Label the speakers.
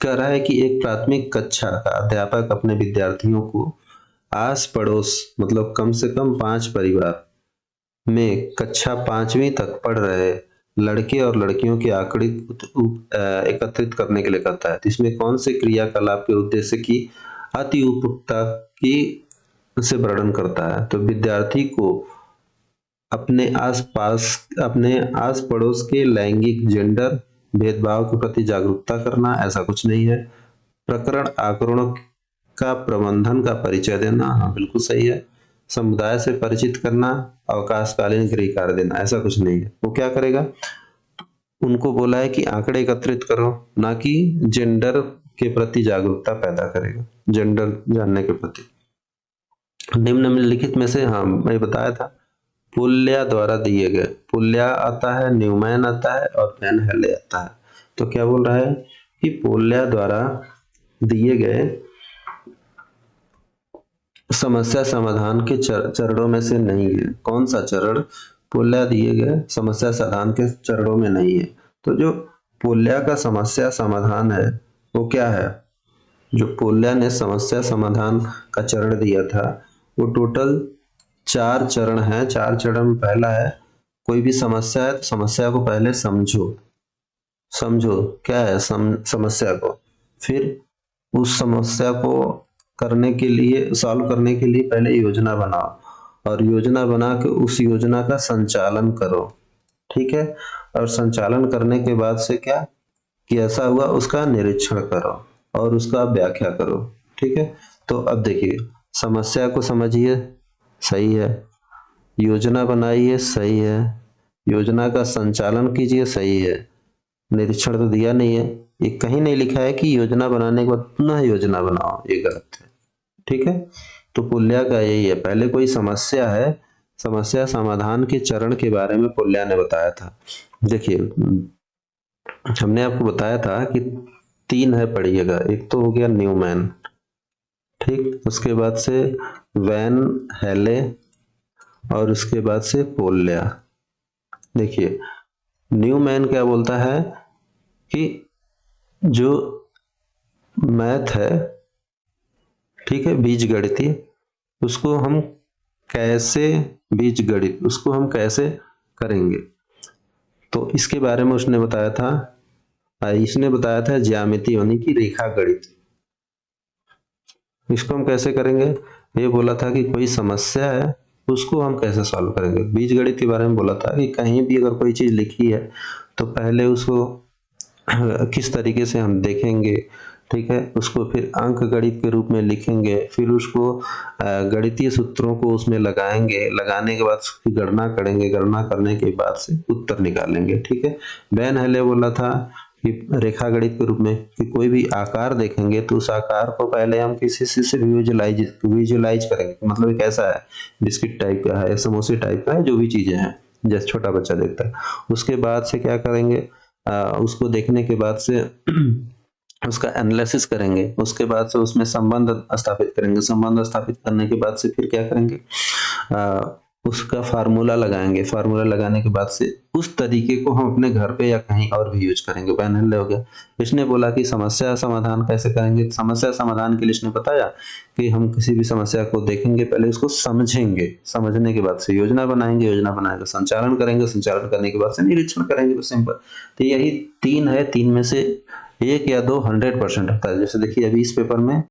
Speaker 1: कह रहा है कि एक प्राथमिक कक्षा का अध्यापक अपने विद्यार्थियों को आस पड़ोस मतलब कम से कम 5 परिवार में कक्षा 5वीं तक पढ़ रहे लड़के और लड़कियों के आंकड़े एकत्रित करने के लिए कहता है। तो इसमें कौन से क्रियाकलाप के उद्देश्य की अति उपयुक्तता की से वर्णन करता है? तो विद्यार्थी को अपने आस पड़ोस के लैंगिक जेंडर भेदभाव के प्रति जागरूकता करना, ऐसा कुछ नहीं है। प्रकरण आंकड़ों का प्रबंधन का परिचय देना, हाँ बिल्कुल सही है। समुदाय से परिचित करना, अवकाशकालीन गृह कार्य देना, ऐसा कुछ नहीं है। वो क्या करेगा? उनको बोला है कि आंकड़े एकत्रित करो, ना कि जेंडर के प्रति जागरूकता पैदा करेगा, जेंडर जानने के प्रति। निम्नलिखित में से, हाँ मैं बताया था, पुल्या द्वारा दिए गए, पुल्या आता है, न्यूमैन आता है और वैन हेले आता है। तो क्या बोल रहा है कि पुल्या द्वारा दिए गए समस्या समाधान के चरणों में से नहीं है। कौन सा चरण? पुल्या दिए गए समस्या समाधान के चरणों में नहीं है। तो जो पुल्या का समस्या समाधान है वो क्या है? जो पुल्या ने समस्या समाधान का चरण दिया था वो टोटल 4 चरण है। 4 चरण में पहला है, कोई भी समस्या है तो समस्या को पहले समझो क्या है समस्या को, फिर उस समस्या को करने के लिए, सॉल्व करने के लिए पहले योजना बनाओ और योजना बना के उस योजना का संचालन करो, ठीक है। और संचालन करने के बाद से क्या कैसा हुआ उसका निरीक्षण करो और उसका व्याख्या करो, ठीक है। तो अब देखिए, समस्या को समझिए, सही है, योजना बनाइए, सही है, योजना का संचालन कीजिए, सही है, निरीक्षण तो दिया नहीं है, ये कहीं नहीं लिखा है कि योजना बनाने के बाद पुनः योजना बनाओ, ये गलत है, ठीक है। तो पुल्या का यही है, पहले कोई समस्या है, समस्या समाधान के चरण के बारे में पुल्या ने बताया था। देखिए, हमने आपको बताया था कि 3 है, पढ़िएगा। एक तो हो गया न्यूमैन, ठीक, उसके बाद से वैन हेले और उसके बाद से पुल्या। देखिए, न्यूमैन क्या बोलता है कि जो मैथ है, ठीक है, बीजगणितीय, उसको हम कैसे बीजगणित उसको हम कैसे करेंगे, तो इसके बारे में उसने बताया था। इसने बताया था ज्यामिति यानी कि रेखा गणित, इसको हम कैसे करेंगे, ये बोला था कि कोई समस्या है उसको हम कैसे सॉल्व करेंगे। बीजगणित के बारे में बोला था कि कहीं भी अगर कोई चीज लिखी है तो पहले उसको किस तरीके से हम देखेंगे, ठीक है, उसको फिर अंक गणित के रूप में लिखेंगे, फिर उसको गणितीय सूत्रों को उसमें लगाएंगे, लगाने के बाद उसकी गणना करेंगे, गणना करने के बाद से उत्तर निकालेंगे, ठीक है। वैन हेले बोला था कि रेखा गणित के रूप में कि कोई भी आकार देखेंगे तो उस आकार को पहले हम किसी से विजुलाइज करेंगे, मतलब ये कैसा है, बिस्किट टाइप का है, समोसे टाइप का है, जो भी चीजें हैं जैसे छोटा बच्चा देखता है। उसके बाद से क्या करेंगे, उसको देखने के बाद से उसका एनालिसिस करेंगे, उसके बाद से उसमें संबंध स्थापित करेंगे, संबंध स्थापित करने के बाद से फिर क्या करेंगे, उसका फार्मूला लगाएंगे, फार्मूला लगाने के बाद से उस तरीके को हम अपने घर पे या कहीं और भी यूज करेंगे। पैनल हो गया। इसने बोला कि समस्या समाधान कैसे करेंगे, समस्या समाधान के लिए इसने बताया कि हम किसी भी समस्या को देखेंगे, पहले उसको समझेंगे, समझने के बाद से योजना बनाएंगे, योजना बनाकर संचालन करेंगे, संचालन करने के बाद से निरीक्षण करेंगे, बस सिंपल। तो यही 3 है, 3 में से 1 या 2 100% होता है। जैसे देखिए अभी इस पेपर में